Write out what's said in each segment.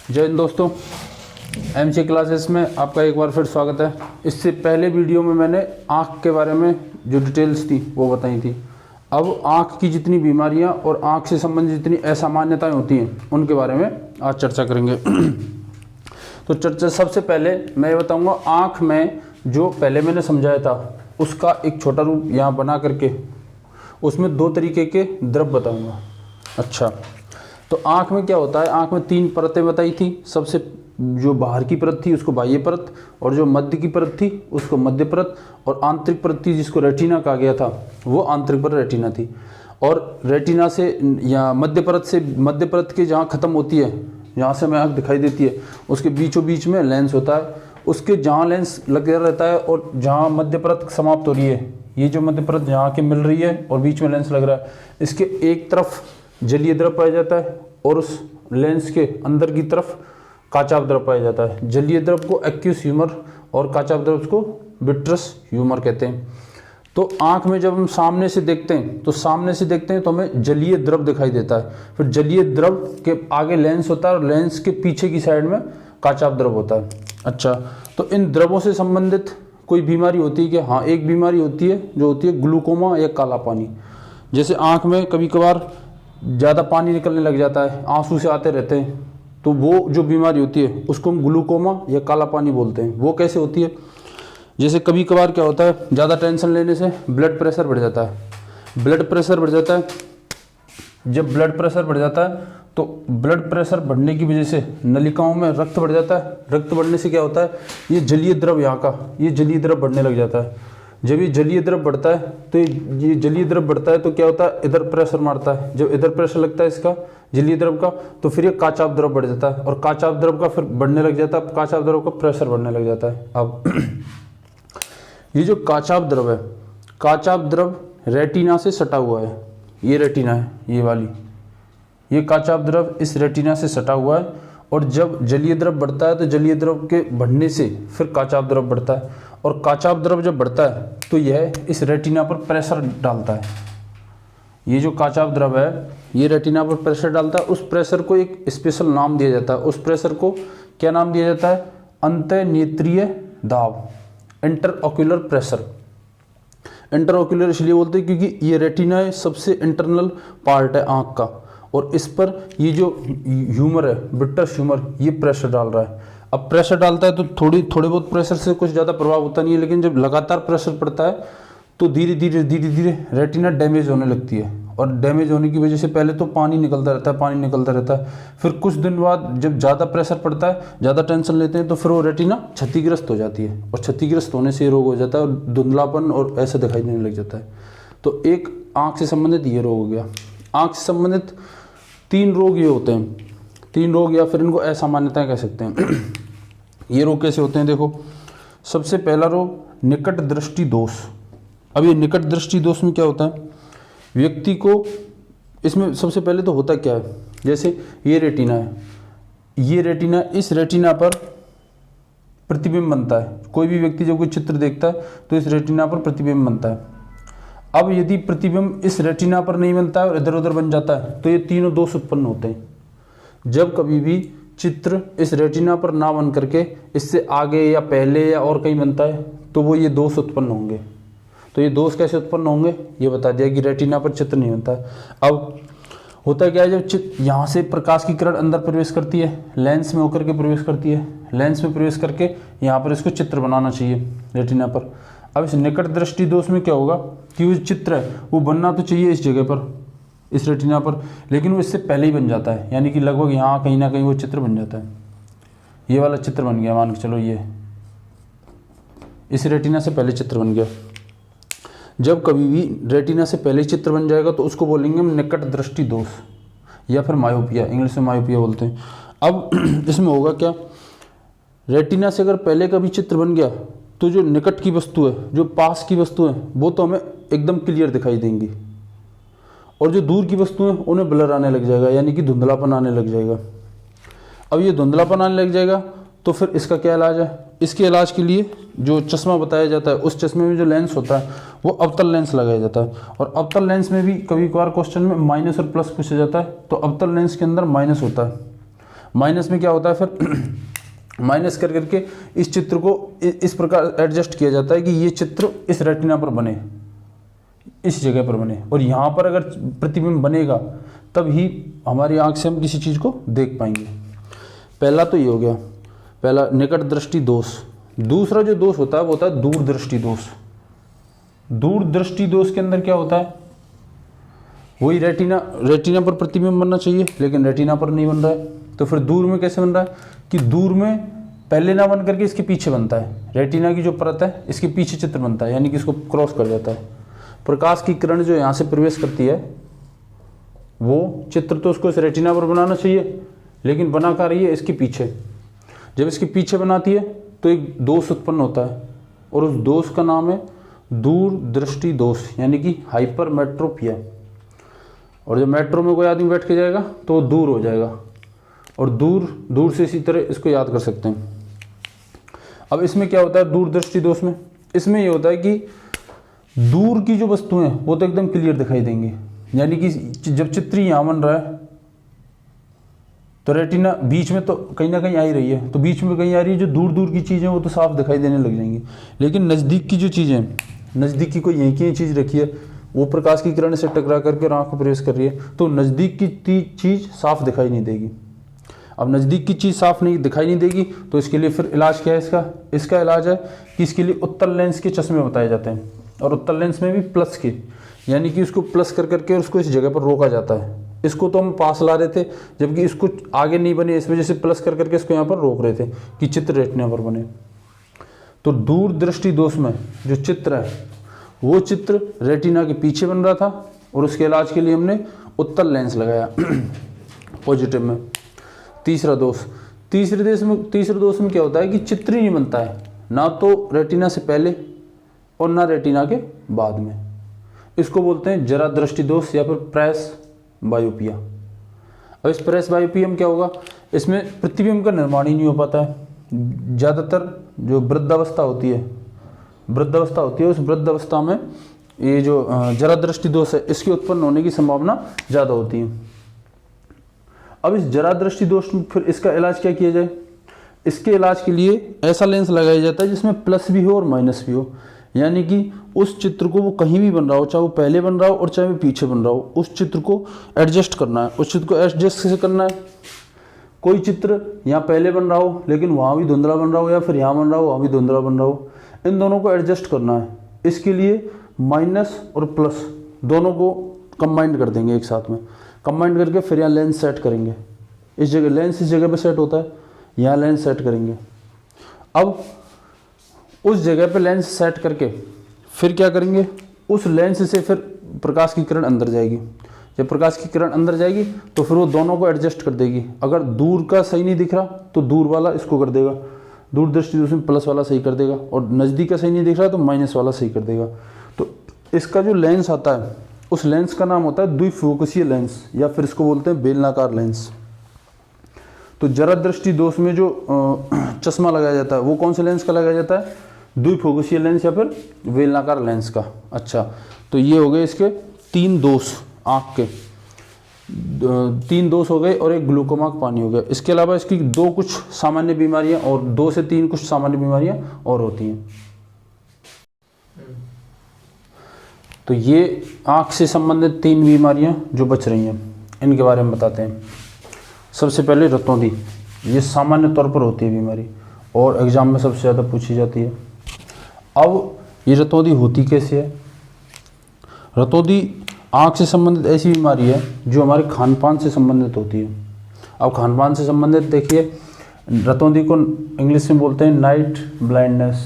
जय हिंद दोस्तों, MC classes में आपका एक बार फिर स्वागत है। इससे पहले वीडियो में मैंने आँख के बारे में जो डिटेल्स थी वो बताई थी। अब आँख की जितनी बीमारियां और आँख से संबंधित जितनी असामान्यताएं होती हैं उनके बारे में आज चर्चा करेंगे। तो चर्चा सबसे पहले मैं ये बताऊँगा, आँख में जो पहले मैंने समझाया था उसका एक छोटा रूप यहाँ बना करके उसमें दो तरीके के द्रव बताऊँगा। अच्छा, तो आँख में क्या होता है, आँख में 3 परतें बताई थी। सबसे जो बाहर की परत थी उसको बाह्य परत, और जो मध्य की परत थी उसको मध्य परत, और आंतरिक परत थी जिसको रेटिना कहा गया था वो आंतरिक परत रेटिना थी। और रेटिना से या मध्य परत के जहाँ ख़त्म होती है, जहाँ से हमें आँख दिखाई देती है, उसके बीचों बीच में लेंस होता है। उसके जहाँ लेंस लगा रहता है और जहाँ मध्य परत समाप्त हो रही है, ये जो मध्य परत जहाँ के मिल रही है और बीच में लेंस लग रहा है, इसके एक तरफ जलीय द्रव पाया जाता है और उस लेंस के अंदर की तरफ काचाभ द्रव पाया जाता है। जलीय द्रव को एक्यूस ह्यूमर और काचाभ द्रव को विट्रस ह्यूमर कहते हैं। तो आँख में जब हम सामने से देखते हैं तो हमें जलीय द्रव दिखाई देता है। फिर जलीय द्रव के आगे लेंस होता है और लेंस के पीछे की साइड में काचाभ द्रव होता है। अच्छा, तो इन द्रवों से संबंधित कोई बीमारी होती है कि हाँ, एक बीमारी होती है जो होती है ग्लूकोमा या काला पानी। जैसे आँख में कभी कभार ज़्यादा पानी निकलने लग जाता है, आंसू से आते रहते हैं, तो वो जो बीमारी होती है उसको हम ग्लूकोमा या काला पानी बोलते हैं। वो कैसे होती है, जैसे कभी कभार क्या होता है, ज़्यादा टेंशन लेने से ब्लड प्रेशर बढ़ जाता है। जब ब्लड प्रेशर बढ़ जाता है तो ब्लड प्रेशर बढ़ने की वजह से नलिकाओं में रक्त बढ़ जाता है। रक्त बढ़ने से क्या होता है, ये जलीय द्रव ये जलीय द्रव बढ़ने लग जाता है। जब ये जलीय द्रव बढ़ता है तो क्या होता है, इधर प्रेशर मारता है। जब इधर प्रेशर लगता है इसका जलीय द्रव का, तो फिर ये काचाभ द्रव बढ़ जाता है और काचाभ द्रव का फिर बढ़ने लग जाता है, काचाभ द्रव का प्रेशर बढ़ने लग जाता है। अब ये जो काचाभ द्रव है, काचाभ द्रव रेटिना से सटा हुआ है। ये रेटिना है, ये वाली, ये काचाभ द्रव इस रेटिना से सटा हुआ है। और जब जलीय द्रव बढ़ता है तो जलीय द्रव के बढ़ने से फिर काचाभ द्रव बढ़ता है, और काचाभ द्रव जब बढ़ता है तो यह इस रेटिना पर प्रेशर डालता है। ये जो काचाभ द्रव है ये रेटिना पर प्रेशर डालता है। उस प्रेशर को एक स्पेशल नाम दिया जाता है। उस प्रेशर को क्या नाम दिया जाता है, अंतःनेत्रीय दाब, इंटरऑक्यूलर प्रेशर। इंटरऑक्यूलर इसलिए बोलते हैं क्योंकि ये रेटिना सबसे इंटरनल पार्ट है आँख का, और इस पर ये जो ह्यूमर है, विट्रस ह्यूमर, ये प्रेशर डाल रहा है। अब प्रेशर डालता है तो थोड़े बहुत प्रेशर से कुछ ज़्यादा प्रभाव होता नहीं है, लेकिन जब लगातार प्रेशर पड़ता है तो धीरे धीरे रेटिना डैमेज होने लगती है। और डैमेज होने की वजह से पहले तो पानी निकलता रहता है। फिर कुछ दिन बाद जब ज़्यादा प्रेशर पड़ता है, ज़्यादा टेंशन लेते हैं, तो फिर वो रेटिना क्षतिग्रस्त हो जाती है, और क्षतिग्रस्त होने से ये रोग हो जाता है और धुंधलापन और ऐसा दिखाई देने लग जाता है। तो एक आँख से संबंधित ये रोग हो गया। आँख से संबंधित 3 रोग ये होते हैं, 3 रोग, या फिर इनको असामान्यताएं कह सकते हैं। ये रोग कैसे होते हैं, देखो, सबसे पहला रोग निकट दृष्टि दोष। अब ये निकट दृष्टि दोष में क्या होता है, व्यक्ति को, इसमें सबसे पहले तो होता क्या है, जैसे ये रेटिना है, इस रेटिना पर प्रतिबिंब बनता है। कोई भी व्यक्ति जब कोई चित्र देखता है तो इस रेटिना पर प्रतिबिंब बनता है। अब यदि प्रतिबिंब इस रेटिना पर नहीं बनता है और इधर उधर बन जाता है तो ये तीनों दोष उत्पन्न होते हैं। जब कभी भी चित्र इस रेटिना पर ना बन करके इससे आगे या पहले या और कहीं बनता है तो वो ये दोष उत्पन्न होंगे। तो ये दोष कैसे उत्पन्न होंगे ये बता दिया कि रेटिना पर चित्र नहीं बनता है। अब होता क्या है, जब यहाँ से प्रकाश की किरण अंदर प्रवेश करती है, लेंस में होकर के प्रवेश करती है, लेंस में प्रवेश करके यहाँ पर इसको चित्र बनाना चाहिए रेटिना पर। अब इस निकट दृष्टि दोष में क्या होगा कि वो चित्र है वो बनना तो चाहिए इस जगह पर, इस रेटिना पर, लेकिन वो इससे पहले ही बन जाता है, यानी कि लगभग यहाँ कहीं ना कहीं वो चित्र बन जाता है। ये वाला चित्र बन गया, मान के चलो ये इस रेटिना से पहले चित्र बन गया। जब कभी भी रेटिना से पहले चित्र बन जाएगा तो उसको बोलेंगे हम निकट दृष्टि दोष, या फिर मायोपिया, इंग्लिश में मायोपिया बोलते हैं। अब इसमें होगा क्या, रेटिना से अगर पहले का भी चित्र बन गया तो जो निकट की वस्तु है, जो पास की वस्तु है, वो तो हमें एकदम क्लियर दिखाई देंगी, और जो दूर की वस्तु है उन्हें ब्लर आने लग जाएगा, यानी कि धुंधलापन आने लग जाएगा। अब ये धुंधलापन आने लग जाएगा तो फिर इसका क्या इलाज है, इसके इलाज के लिए जो चश्मा बताया जाता है, उस चश्मे में जो लेंस होता है वो अवतल लेंस लगाया जाता है। और अवतल लेंस में भी कभी कभार क्वेश्चन में माइनस और प्लस पूछा जाता है, तो अवतल लेंस के अंदर माइनस होता है। माइनस में क्या होता है फिर माइनस कर करके इस चित्र को इस प्रकार एडजस्ट किया जाता है कि ये चित्र इस रेटिना पर बने, इस जगह पर बने, और यहाँ पर अगर प्रतिबिंब बनेगा तब ही हमारी आंख से हम किसी चीज़ को देख पाएंगे। पहला तो ये हो गया, पहला निकट दृष्टि दोष। दूसरा जो दोष होता है वो होता है दूरदृष्टि दोष। दूरदृष्टि दोष के अंदर क्या होता है, वही रेटिना पर प्रतिबिंब बनना चाहिए लेकिन रेटिना पर नहीं बन रहा है, तो फिर दूर में कैसे बन रहा है कि दूर में पहले ना बन करके इसके पीछे बनता है, रेटिना की जो परत है इसके पीछे चित्र बनता है, यानी कि इसको क्रॉस कर जाता है। प्रकाश की किरण जो यहाँ से प्रवेश करती है वो चित्र तो उसको इस रेटिना पर बनाना चाहिए लेकिन बना कर रही है इसके पीछे। जब इसके पीछे बनाती है तो एक दोष उत्पन्न होता है और उस दोष का नाम है दूरदृष्टि दोष, यानी कि हाइपरमेट्रोपिया। और जब मेट्रो में कोई आदमी बैठ के जाएगा तो वो दूर हो जाएगा, और दूर से इसी तरह इसको याद कर सकते हैं। अब इसमें क्या होता है दूरदृष्टि दोष में, इसमें ये होता है कि दूर की जो वस्तुएं वो तो एकदम क्लियर दिखाई देंगी, यानी कि जब चित्र यहाँ बन रहा है तो रेटिना बीच में तो कहीं ना कहीं आ ही रही है, तो बीच में कहीं आ रही है, जो दूर की चीज़ें वो तो साफ दिखाई देने लग जाएंगी। लेकिन नज़दीक की जो चीज़ें, नज़दीक की कोई यहीं की चीज़ रखी है वो प्रकाश की किरण से टकरा करके आँख को प्रवेश कर रही है तो नज़दीक की चीज़ साफ दिखाई नहीं देगी। अब नज़दीक की चीज़ साफ नहीं दिखाई नहीं देगी तो इसके लिए फिर इलाज क्या है इसका इलाज है कि इसके लिए उत्तल लेंस के चश्मे बताए जाते हैं, और उत्तल लेंस में भी प्लस के, यानी कि उसको प्लस कर करके उसको इस जगह पर रोका जाता है। इसको तो हम पास ला रहे थे जबकि इसको आगे नहीं बने, इस वजह से प्लस कर करके इसको यहाँ पर रोक रहे थे कि चित्र रेटिना पर बने। तो दूरदृष्टि दोष में जो चित्र है वो चित्र रेटिना के पीछे बन रहा था और उसके इलाज के लिए हमने उत्तल लेंस लगाया पॉजिटिव में। तीसरा दोष, तीसरे दोष में क्या होता है कि चित्र ही नहीं बनता है, ना तो रेटिना से पहले और ना रेटिना के बाद में। इसको बोलते हैं जरा दृष्टि दोष या फिर प्रेस बायोपिया। अब इस प्रेस बायोपिया में क्या होगा, इसमें प्रतिबिंब का निर्माण ही नहीं हो पाता है। ज़्यादातर जो वृद्धावस्था होती है उस वृद्धावस्था में ये जो जरा दृष्टि दोष है इसके उत्पन्न होने की संभावना ज़्यादा होती है। अब इस जरा दृष्टि दोष में फिर इसका इलाज क्या किया जाए, इसके इलाज के लिए ऐसा लेंस लगाया जाता है जिसमें प्लस भी हो और माइनस भी हो, यानी कि उस चित्र को वो कहीं भी बन रहा हो, चाहे वो पहले बन रहा हो और चाहे वो पीछे बन रहा हो, उस चित्र को एडजस्ट करना है। उस चित्र को एडजस्ट कैसे करना है, कोई चित्र यहाँ पहले बन रहा हो लेकिन वहाँ भी धुंधला बन रहा हो, या फिर यहाँ बन रहा हो वहाँ भी धुंधला बन रहा हो, इन दोनों को एडजस्ट करना है। इसके लिए माइनस और प्लस दोनों को कंबाइंड कर देंगे एक साथ में, कंबाइंड करके फिर यहाँ लेंस सेट करेंगे। इस जगह लेंस इस जगह पे सेट होता है, यहाँ लेंस सेट करेंगे। अब उस जगह पे लेंस सेट करके फिर क्या करेंगे, उस लेंस से फिर प्रकाश की किरण अंदर जाएगी। जब प्रकाश की किरण अंदर जाएगी तो फिर वो दोनों को एडजस्ट कर देगी। अगर दूर का सही नहीं दिख रहा तो दूर वाला इसको कर देगा, दूरदृष्टि दोष में प्लस वाला सही कर देगा, और नज़दीक का सही नहीं दिख रहा तो माइनस वाला सही कर देगा। तो इसका जो लेंस आता है उस लेंस का नाम होता है द्विफोकसीय लेंस, या फिर इसको बोलते हैं बेलनाकार लेंस। तो जरा दृष्टि दोष में जो चश्मा लगाया जाता है वो कौन से लेंस का लगाया जाता है, द्विफोकसीय लेंस या फिर बेलनाकार लेंस का। अच्छा, तो ये हो गए इसके 3 दोष, आँख के 3 दोष हो गए और एक ग्लूकोमा का पानी हो गया। इसके अलावा इसकी 2 कुछ सामान्य बीमारियां और 2 से 3 कुछ सामान्य बीमारियां और होती हैं। तो ये आँख से संबंधित 3 बीमारियां जो बच रही हैं इनके बारे में बताते हैं। सबसे पहले रतौंधी, ये सामान्य तौर पर होती है बीमारी और एग्जाम में सबसे ज़्यादा पूछी जाती है। अब ये रतौंधी होती कैसे है, रतौंधी आँख से संबंधित ऐसी बीमारी है जो हमारे खान-पान से संबंधित होती है। अब खान-पान से संबंधित देखिए, रतौंधी को इंग्लिश में बोलते हैं नाइट ब्लाइंडनेस।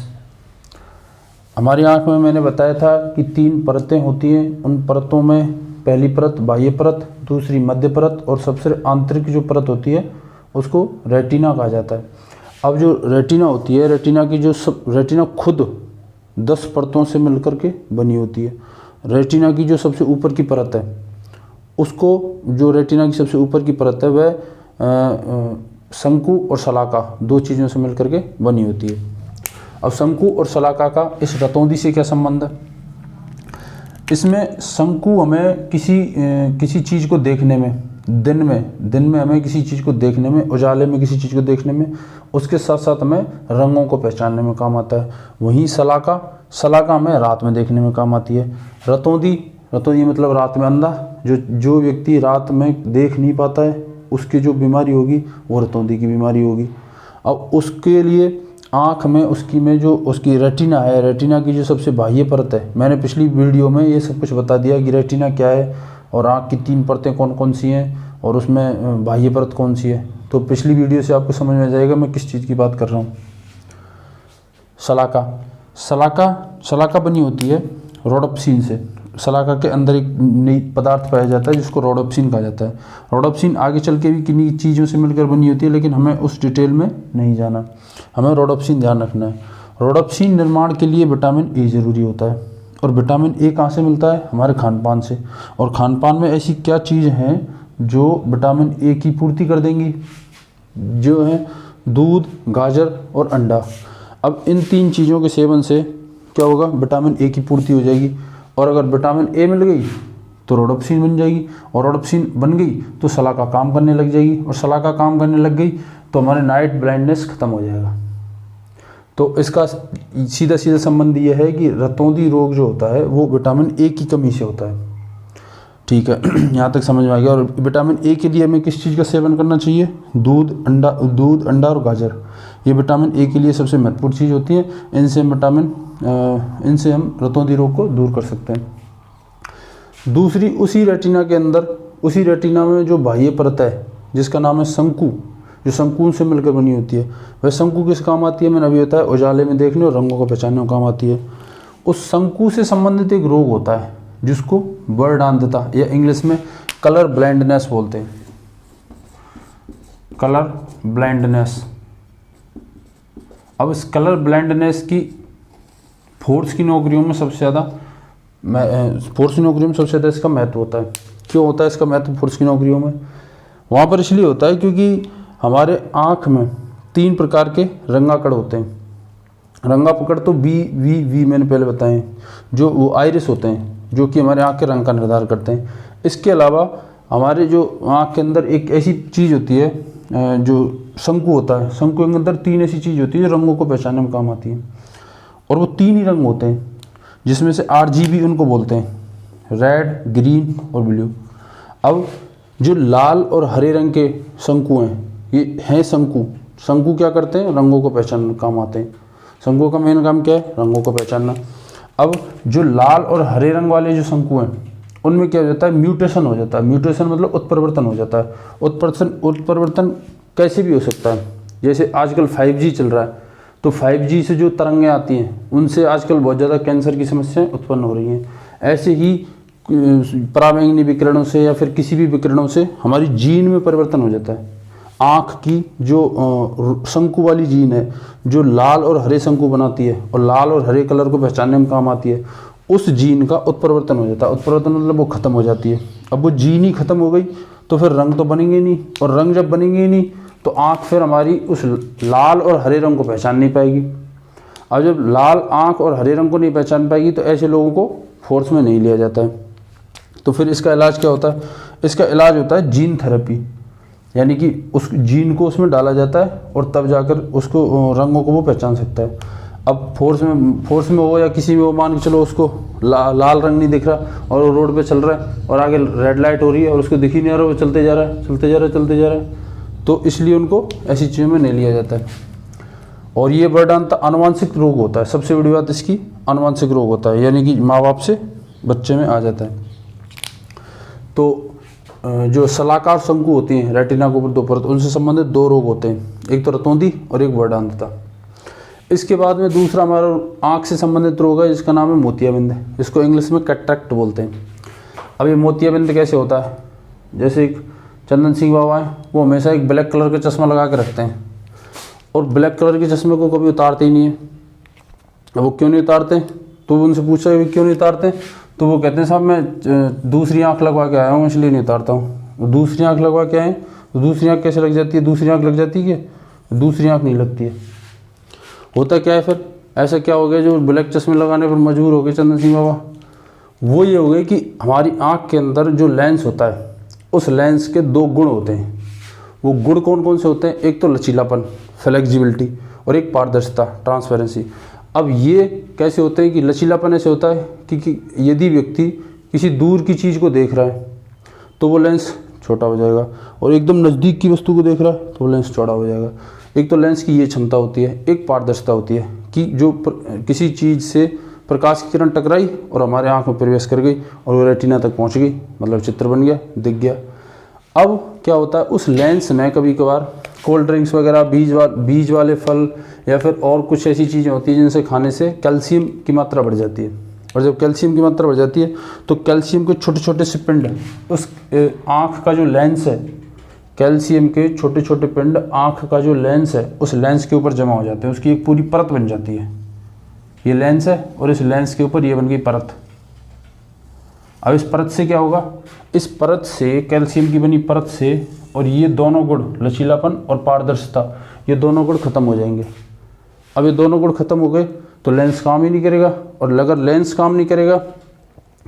हमारी आँख में मैंने बताया था कि 3 परतें होती हैं, उन परतों में पहली परत बाह्य परत, दूसरी मध्य परत और सबसे आंतरिक जो परत होती है उसको रेटिना कहा जाता है। अब जो रेटिना होती है, रेटिना खुद 10 परतों से मिलकर के बनी होती है। रेटिना की जो सबसे ऊपर की परत है उसको, जो रेटिना की सबसे ऊपर की परत है वह शंकु और शलाका 2 चीज़ों से मिलकर के बनी होती है। अब शंकु और शलाका का इस रतौंधी से क्या संबंध है, इसमें शंकु हमें किसी चीज़ को देखने में दिन में हमें किसी चीज़ को देखने में, उजाले में किसी चीज़ को देखने में, उसके साथ साथ हमें रंगों को पहचानने में काम आता है। वहीं सलाका हमें रात में देखने में काम आती है। रतौंधी मतलब रात में अंधा, जो व्यक्ति रात में देख नहीं पाता है उसकी जो बीमारी होगी वो रतौंधी की बीमारी होगी। अब उसके लिए आँख में उसकी रेटिना है, रेटिना की जो सबसे बाह्य परत है, मैंने पिछली वीडियो में ये सब कुछ बता दिया कि रेटिना क्या है और आँख की 3 परतें कौन कौन सी हैं और उसमें बाह्य परत कौन सी है। तो पिछली वीडियो से आपको समझ में आ जाएगा मैं किस चीज़ की बात कर रहा हूँ। सलाका बनी होती है रोडोप्सिन से। सलाका के अंदर एक नई पदार्थ पाया जाता है जिसको रोडोप्सिन कहा जाता है। रोडोप्सिन आगे चल के भी किन्हीं चीज़ों से मिलकर बनी होती है, लेकिन हमें उस डिटेल में नहीं जाना, हमें रोडोप्सिन ध्यान रखना है। रोडोप्सिन निर्माण के लिए विटामिन ए ज़रूरी होता है, और विटामिन ए कहाँ से मिलता है? हमारे खानपान से। और खानपान में ऐसी क्या चीज़ हैं जो विटामिन ए की पूर्ति कर देंगी? जो है दूध, गाजर और अंडा। अब इन 3 चीज़ों के सेवन से क्या होगा? विटामिन ए की पूर्ति हो जाएगी। और अगर विटामिन ए मिल गई तो रोडोप्सिन बन जाएगी, और रोडोप्सिन बन गई तो सलाका काम करने लग जाएगी, और सलाका काम करने लग गई तो हमारे नाइट ब्लाइंडनेस खत्म हो जाएगा। तो इसका सीधा संबंध ये है कि रतौंधी रोग जो होता है वो विटामिन ए की कमी से होता है। ठीक है, यहाँ तक समझ में आ गया। और विटामिन ए के लिए हमें किस चीज़ का सेवन करना चाहिए? दूध, अंडा और गाजर। ये विटामिन ए के लिए सबसे महत्वपूर्ण चीज़ होती है। इनसे हम रतौंधी रोग को दूर कर सकते हैं। दूसरी, उसी रेटिना में जो बाह्य परत है जिसका नाम है शंकु, जो शंकु से मिलकर बनी होती है, वह शंकु किस काम आती है? मैंने अभी बताया, उजाले में देखने और रंगों को पहचानने में काम आती है। उस शंकु से संबंधित एक रोग होता है जिसको वर्णांधता या इंग्लिश में कलर ब्लाइंडनेस बोलते हैं। Colour blindness. अब इस कलर ब्लाइंडनेस की फोर्स की नौकरियों में सबसे ज़्यादा इसका महत्व होता है। क्यों होता है इसका महत्व फोर्स की नौकरियों में? वहाँ पर इसलिए होता है क्योंकि हमारे आँख में 3 प्रकार के रंगाकण होते हैं। रंगाकण तो वी मैंने पहले बताए, जो वो आइरिस होते हैं जो कि हमारे आँख के रंग का निर्धारण करते हैं। इसके अलावा हमारे जो आँख के अंदर एक ऐसी चीज़ होती है जो शंकु होता है। शंकु के अंदर 3 ऐसी चीज़ होती है जो रंगों को पहचानने में काम आती है, और वो 3 ही रंग होते हैं जिसमें से RGB उनको बोलते हैं, रेड, ग्रीन और ब्लू। अब जो लाल और हरे रंग के शंकु हैं, ये हैं शंकु क्या करते हैं? रंगों को पहचानने में काम आते हैं। शंकु का मेन काम क्या है? रंगों को पहचानना। अब जो लाल और हरे रंग वाले जो शंकु हैं उनमें क्या हो जाता है? म्यूटेशन हो जाता है। म्यूटेशन मतलब उत्परिवर्तन हो जाता है। उत्परिवर्तन कैसे भी हो सकता है? जैसे आजकल 5G चल रहा है, तो 5G से जो तरंगें आती हैं उनसे आजकल बहुत ज़्यादा कैंसर की समस्याएं उत्पन्न हो रही हैं। ऐसे ही पराबैंगनी विकिरणों से या फिर किसी भी विकिरणों से हमारी जीन में परिवर्तन हो जाता है। आँख की जो शंकु वाली जीन है जो लाल और हरे शंकु बनाती है और लाल और हरे कलर को पहचानने में काम आती है, उस जीन का उत्परिवर्तन हो जाता है। उत्परिवर्तन मतलब वो खत्म हो जाती है। अब वो जीन ही खत्म हो गई तो फिर रंग तो बनेंगे नहीं, और रंग जब बनेंगे ही नहीं तो आँख फिर हमारी उस लाल और हरे रंग को पहचान नहीं पाएगी। अब जब लाल आँख और हरे रंग को नहीं पहचान पाएगी तो ऐसे लोगों को फोर्स में नहीं लिया जाता है। तो फिर इसका इलाज क्या होता है? इसका इलाज होता है जीन थेरेपी, यानी कि उस जीन को उसमें डाला जाता है और तब जाकर उसको रंगों को वो पहचान सकता है। अब फोर्स में हो या किसी में हो, मान के चलो उसको लाल रंग नहीं दिख रहा और वो रोड पे चल रहा है और आगे रेड लाइट हो रही है और उसको दिख ही नहीं आ रहा, वो चलते जा रहा है, तो इसलिए उनको ऐसी चीज़ों में नहीं लिया जाता है। और ये वर्णांधता अनुवांशिक रोग होता है। सबसे बड़ी बात इसकी अनुवांशिक रोग होता है, यानी कि माँ बाप से बच्चे में आ जाता है। तो जो सलाकार शंकु होती हैं रेटिना के ऊपर 2 परत, उनसे संबंधित 2 रोग होते हैं, एक तो रतौंधी और एक वर्णांधता। इसके बाद में दूसरा हमारा आँख से संबंधित रोग है जिसका नाम है मोतियाबिंद, जिसको इंग्लिश में कैटरेक्ट बोलते हैं। अब ये मोतियाबिंद कैसे होता है? जैसे एक चंदन सिंह बाबा है, वो हमेशा एक ब्लैक कलर का चश्मा लगा के रखते हैं और ब्लैक कलर के चश्मे को कभी उतारते ही नहीं है। अब वो क्यों नहीं उतारते? तो उनसे पूछा क्यों नहीं उतारते, तो वो कहते हैं साहब मैं दूसरी आँख लगवा के आया हूँ इसलिए नहीं उतारता हूँ। दूसरी आँख लगवा के आए तो दूसरी आँख कैसे लग जाती है? दूसरी आँख लग जाती है क्या? दूसरी आँख नहीं लगती है। होता क्या है फिर? ऐसा क्या हो गया जो ब्लैक चश्मे लगाने पर मजबूर हो गए चंदन सिंह बाबा? वो ये हो गए कि हमारी आँख के अंदर जो लेंस होता है उस लेंस के दो गुण होते हैं। वो गुण कौन कौन से होते हैं? एक तो लचीलापन, फ्लेक्सिबिलिटी, और एक पारदर्शिता, ट्रांसपेरेंसी। अब ये कैसे होते हैं कि लचीलापन ऐसे होता है कि यदि व्यक्ति किसी दूर की चीज़ को देख रहा है तो वो लेंस छोटा हो जाएगा, और एकदम नज़दीक की वस्तु को देख रहा है तो वो लेंस चौड़ा हो जाएगा। एक तो लेंस की ये क्षमता होती है। एक पारदर्शिता होती है कि जो किसी चीज़ से प्रकाश की किरण टकराई और हमारे आँख में प्रवेश कर गई और वो रेटिना तक पहुँच गई, मतलब चित्र बन गया, दिख गया। अब क्या होता है, उस लेंस में कभी कभार कोल्ड ड्रिंक्स वगैरह, बीज वाले फल या फिर और कुछ ऐसी चीज़ें होती हैं जिनसे खाने से कैल्शियम की मात्रा बढ़ जाती है, और जब कैल्शियम की मात्रा बढ़ जाती है तो कैल्शियम के छोटे छोटे से पिंड उस आँख का जो लेंस है, कैल्शियम के छोटे छोटे पिंड आँख का जो लेंस है उस लेंस के ऊपर जमा हो जाते हैं। उसकी एक पूरी परत बन जाती है। ये लेंस है और इस लेंस के ऊपर ये बन गई परत। अब इस परत से क्या होगा, इस परत से, कैल्शियम की बनी परत से, और ये दोनों गुण लचीलापन और पारदर्शिता, ये दोनों गुण खत्म हो जाएंगे। अब ये दोनों गुण खत्म हो गए तो लेंस काम ही नहीं करेगा, और अगर लेंस काम नहीं करेगा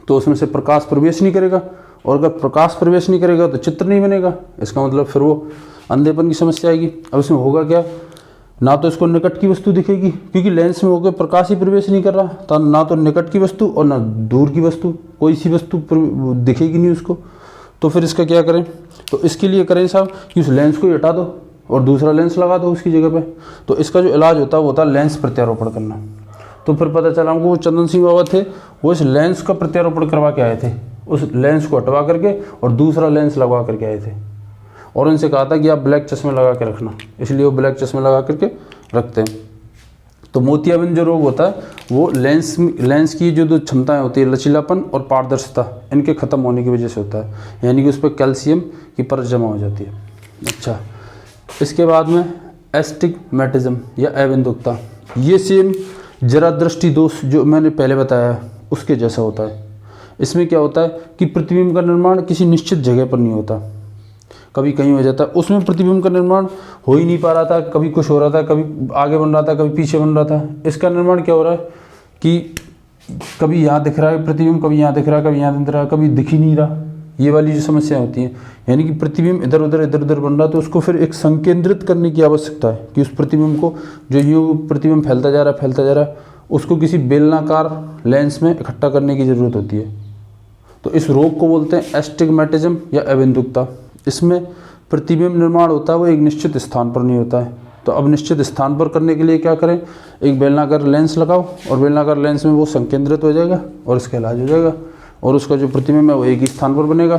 तो उसमें से प्रकाश प्रवेश नहीं करेगा, और अगर प्रकाश प्रवेश नहीं करेगा तो चित्र नहीं बनेगा। इसका मतलब फिर वो अंधेपन की समस्या आएगी। अब इसमें होगा क्या, ना तो इसको निकट की वस्तु दिखेगी क्योंकि लेंस में होकर प्रकाश ही प्रवेश नहीं कर रहा, तो ना तो निकट की वस्तु और ना दूर की वस्तु, कोई सी वस्तु दिखेगी नहीं उसको। तो फिर इसका क्या करें, तो इसके लिए करें साहब कि उस लेंस को ही हटा दो और दूसरा लेंस लगा दो उसकी जगह पे। तो इसका जो इलाज होता है वो होता है लेंस प्रत्यारोपण करना। तो फिर पता चला हमको वो चंदन सिंह बाबा थे, वो इस लेंस का प्रत्यारोपण करवा के आए थे, उस लेंस को हटवा करके और दूसरा लेंस लगवा करके आए थे, और उनसे कहा था कि आप ब्लैक चश्मे लगा के रखना, इसलिए वो ब्लैक चश्मे लगा करके रखते हैं। तो मोतियाबिंद जो रोग होता है वो लेंस की जो दो क्षमताएं होती है, लचीलापन और पारदर्शिता, इनके खत्म होने की वजह से होता है, यानी कि उस पर कैल्शियम की परत जमा हो जाती है। अच्छा, इसके बाद में एस्टिग्मेटिज्म या अबिंदुकता, ये सेम जरा दृष्टि दोष जो मैंने पहले बताया उसके जैसा होता है। इसमें क्या होता है कि प्रतिबिंब का निर्माण किसी निश्चित जगह पर नहीं होता, कभी कहीं हो जाता है। उसमें प्रतिबिंब का निर्माण हो ही नहीं पा रहा था, कभी कुछ हो रहा था, कभी आगे बन रहा था, कभी पीछे बन रहा था। इसका निर्माण क्या हो रहा है कि कभी यहाँ दिख रहा है प्रतिबिंब, कभी यहाँ दिख रहा है, कभी यहाँ दिख रहा है, कभी दिख ही नहीं रहा। ये वाली जो समस्याएं होती हैं, यानी कि प्रतिबिंब इधर उधर बन रहा है, तो उसको फिर एक संकेंद्रित करने की आवश्यकता है कि उस प्रतिबिंब को, जो यूँ प्रतिबिंब फैलता जा रहा है, उसको किसी बेलनाकार लेंस में इकट्ठा करने की ज़रूरत होती है। तो इस रोग को बोलते हैं एस्टिग्मेटिज्म या अबिंदुकता। इसमें प्रतिबिंब निर्माण होता है वो एक निश्चित स्थान पर नहीं होता है। तो अब निश्चित स्थान पर करने के लिए क्या करें, एक बेलनाकार लेंस लगाओ और बेलनाकार लेंस में वो संकेंद्रित हो जाएगा और इसका इलाज हो जाएगा, और उसका जो प्रतिबिंब है वो एक ही स्थान पर बनेगा।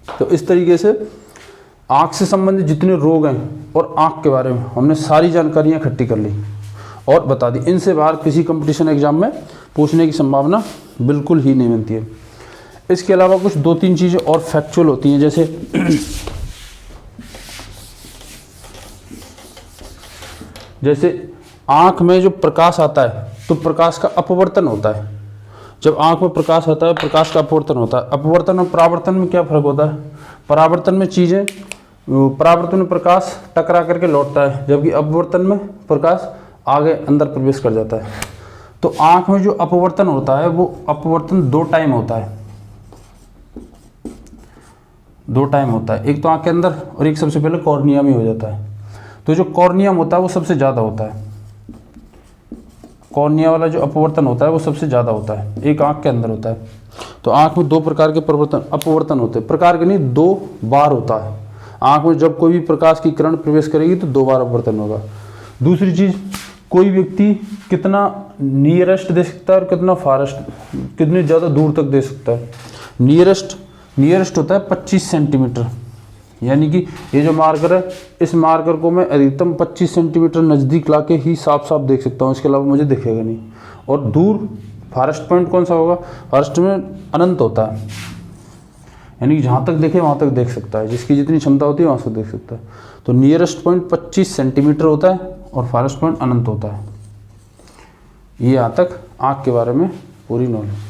तो इस तरीके से आँख से संबंधित जितने रोग हैं और आँख के बारे में हमने सारी जानकारियाँ इकट्ठी कर ली और बता दी। इनसे बाहर किसी कंपटीशन एग्जाम में पूछने की संभावना बिल्कुल ही नहीं बनती है। इसके अलावा कुछ 2-3 चीज़ें और फैक्चुअल होती हैं, जैसे आँख में जो प्रकाश आता है तो प्रकाश का अपवर्तन होता है। जब आँख में प्रकाश आता है प्रकाश का अपवर्तन होता है। अपवर्तन और परावर्तन में क्या फ़र्क होता है, परावर्तन में प्रकाश टकरा करके लौटता है, जबकि अपवर्तन में प्रकाश आगे अंदर प्रवेश कर जाता है। तो आँख में जो अपवर्तन होता है वो अपवर्तन 2 टाइम होता है, 2 टाइम होता है, एक तो आँख के अंदर और एक सबसे पहले कॉर्निया में हो जाता है। तो जो कॉर्नियम होता है वो सबसे ज़्यादा होता है, कॉर्निया वाला जो अपवर्तन होता है वो सबसे ज़्यादा होता है, एक आँख के अंदर होता है। तो आँख में 2 प्रकार के अपवर्तन होते हैं, प्रकार के नहीं 2 बार होता है। आँख में जब कोई भी प्रकाश की किरण प्रवेश करेगी तो 2 बार अपवर्तन होगा। दूसरी चीज़, कोई व्यक्ति कितना नियरेस्ट दे सकता है और कितना फारेस्ट, कितनी ज़्यादा दूर तक दे सकता है। नियरेस्ट होता है 25 सेंटीमीटर, यानी कि ये जो मार्कर है इस मार्कर को मैं अधिकतम 25 सेंटीमीटर नज़दीक लाके ही साफ देख सकता हूँ, इसके अलावा मुझे दिखेगा नहीं। और दूर फारेस्ट पॉइंट कौन सा होगा, फारेस्ट में अनंत होता है, यानी कि जहाँ तक देखे वहाँ तक देख सकता है, जिसकी जितनी क्षमता होती है वहाँ से देख सकता है। तो नियरेस्ट पॉइंट 25 सेंटीमीटर होता है और फारेस्ट पॉइंट अनंत होता है। ये यहाँ तक आँख के बारे में पूरी नॉलेज।